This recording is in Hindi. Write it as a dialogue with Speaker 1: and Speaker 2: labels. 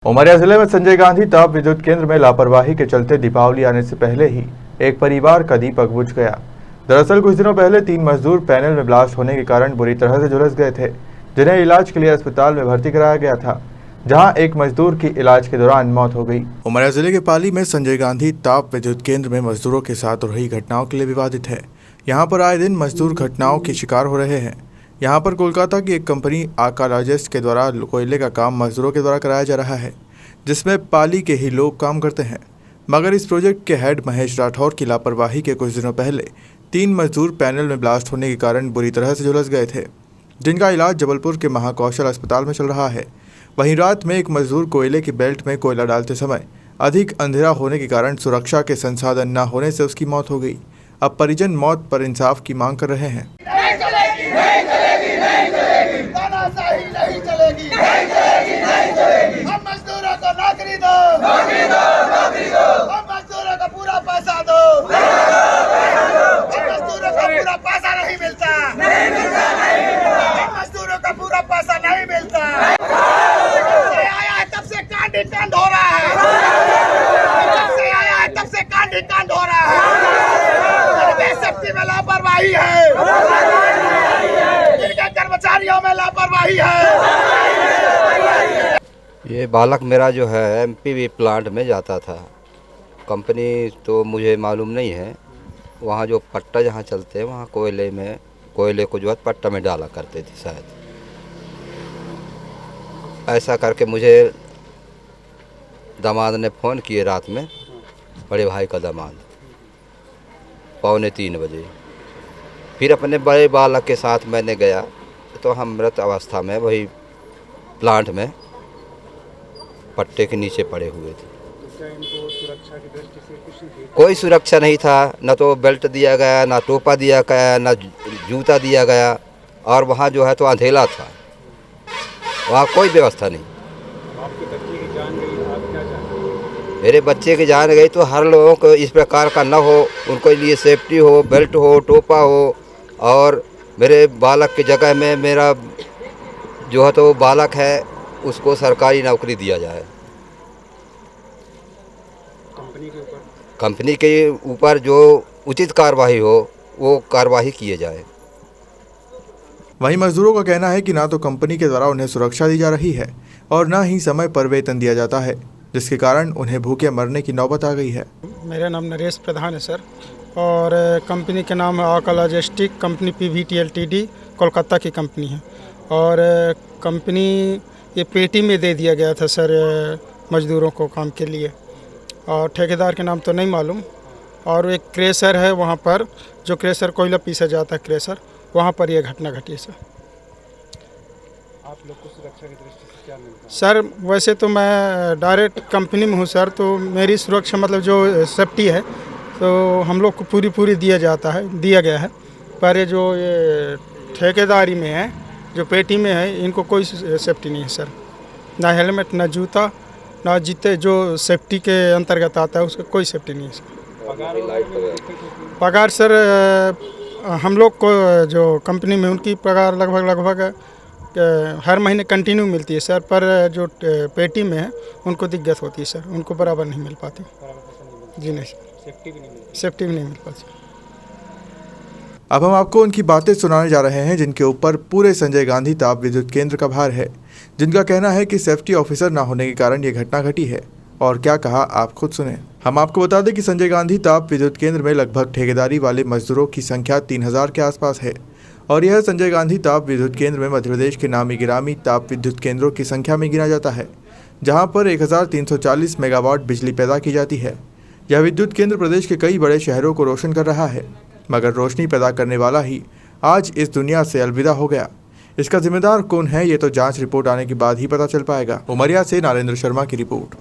Speaker 1: उमरिया जिले में संजय गांधी ताप विद्युत केंद्र में लापरवाही के चलते दीपावली आने से पहले ही एक परिवार का दीपक बुझ गया। दरअसल कुछ दिनों पहले 3 मजदूर पैनल में ब्लास्ट होने के कारण बुरी तरह से झुलस गए थे, जिन्हें इलाज के लिए अस्पताल में भर्ती कराया गया था, जहां एक मजदूर की इलाज के दौरान मौत हो गई। उमरिया जिले के पाली में संजय गांधी ताप विद्युत केंद्र में मजदूरों के साथ हो रही घटनाओं के लिए विवादित है। यहाँ पर आए दिन मजदूर घटनाओं के शिकार हो रहे हैं। यहाँ पर कोलकाता की एक कंपनी आर्कालॉजिस्ट के द्वारा कोयले का काम मजदूरों के द्वारा कराया जा रहा है, जिसमें पाली के ही लोग काम करते हैं। मगर इस प्रोजेक्ट के हेड महेश राठौर की लापरवाही के कुछ दिनों पहले 3 मजदूर पैनल में ब्लास्ट होने के कारण बुरी तरह से झुलस गए थे, जिनका इलाज जबलपुर के महाकौशल अस्पताल में चल रहा है। वहीं रात में एक मजदूर कोयले की बेल्ट में कोयला डालते समय अधिक अंधेरा होने के कारण सुरक्षा के संसाधन न होने से उसकी मौत हो गई। अब परिजन मौत पर इंसाफ की मांग कर रहे हैं।
Speaker 2: मजदूरों को पूरा पैसा दो, मजदूरों को पूरा पैसा नहीं मिलता, मजदूरों का पूरा पैसा नहीं मिलता। जब से आया है तब से कांड ही कांड हो रहा है, जब से आया है तब से कांड ही कांड हो रहा है। बेशक्ति में लापरवाही है, इनके कर्मचारियों में लापरवाही है।
Speaker 3: ये बालक मेरा जो है एमपीवी प्लांट में जाता था। कंपनी तो मुझे मालूम नहीं है। वहाँ जो पट्टा जहाँ चलते हैं वहाँ कोयले को जो है पट्टा में डाला करते थे शायद। ऐसा करके मुझे दामाद ने फ़ोन किए रात में, बड़े भाई का दामाद, 2:45 बजे। फिर अपने बड़े बालक के साथ मैंने गया तो हम मृत अवस्था में वही प्लांट में पट्टे के नीचे पड़े हुए थे।
Speaker 4: इनको सुरक्षा की दृष्टि से कुछ
Speaker 3: कोई सुरक्षा नहीं था, न तो बेल्ट दिया गया, न टोपा दिया गया, न जूता दिया गया, और वहाँ जो है तो अंधेला था, वहाँ कोई व्यवस्था नहीं।
Speaker 4: आपके बच्चे की जान गई, आप क्या चाहते हैं?
Speaker 3: मेरे बच्चे की जान गई तो हर लोगों को इस प्रकार का न हो, उनको लिए सेफ्टी हो, बेल्ट हो, टोपा हो, और मेरे बालक की जगह में मेरा जो है तो बालक है उसको सरकारी नौकरी दिया जाए। कंपनी के ऊपर जो उचित कार्रवाई हो वो कार्रवाई किए जाए।
Speaker 1: वहीं मजदूरों का कहना है कि ना तो कंपनी के द्वारा उन्हें सुरक्षा दी जा रही है और ना ही समय पर वेतन दिया जाता है, जिसके कारण उन्हें भूखे मरने की नौबत आ गई है।
Speaker 5: मेरा नाम नरेश प्रधान है सर, और कंपनी का नाम है आर्कालॉजिस्टिक कंपनी पीवीटी एलटीडी, कोलकाता की कंपनी है। और कंपनी ये पेटी में दे दिया गया था सर मजदूरों को काम के लिए, और ठेकेदार के नाम तो नहीं मालूम। और एक क्रेशर है वहाँ पर, जो क्रेशर कोयला पीसा जाता है क्रेशर, वहाँ पर यह घटना घटी है सर।
Speaker 4: आप लोग को सुरक्षा की दृष्टि से क्या मिलता है?
Speaker 5: सर वैसे तो मैं डायरेक्ट कंपनी में हूँ सर, तो मेरी सुरक्षा मतलब जो सेफ्टी है तो हम लोग को पूरी दिया गया है। पर ये ठेकेदारी में है, जो पेटी में है, इनको कोई सेफ्टी नहीं है सर, ना हेलमेट, ना जूता, ना जीते जो सेफ्टी के अंतर्गत आता है उसका कोई सेफ्टी नहीं है सर। पगार सर हम लोग को जो कंपनी में उनकी पगार लगभग हर महीने कंटिन्यू मिलती है सर, पर जो पेटी में है उनको दिक्कत होती है सर, उनको बराबर नहीं मिल पाती। जी नहीं, सेफ्टी भी नहीं मिल पाती।
Speaker 1: अब हम आपको उनकी बातें सुनाने जा रहे हैं जिनके ऊपर पूरे संजय गांधी ताप विद्युत केंद्र का भार है, जिनका कहना है कि सेफ्टी ऑफिसर ना होने के कारण ये घटना घटी है। और क्या कहा आप खुद सुने। हम आपको बता दें कि संजय गांधी ताप विद्युत केंद्र में लगभग ठेकेदारी वाले मजदूरों की संख्या 3000 के आसपास है, और यह संजय गांधी ताप विद्युत केंद्र में मध्य प्रदेश के नामी गिरामी ताप विद्युत केंद्रों की संख्या में गिना जाता है, जहाँ पर 1340 मेगावाट बिजली पैदा की जाती है। यह विद्युत केंद्र प्रदेश के कई बड़े शहरों को रोशन कर रहा है, मगर रोशनी पैदा करने वाला ही आज इस दुनिया से अलविदा हो गया। इसका जिम्मेदार कौन है ये तो जांच रिपोर्ट आने के बाद ही पता चल पाएगा। उमरिया से नारेंद्र शर्मा की रिपोर्ट।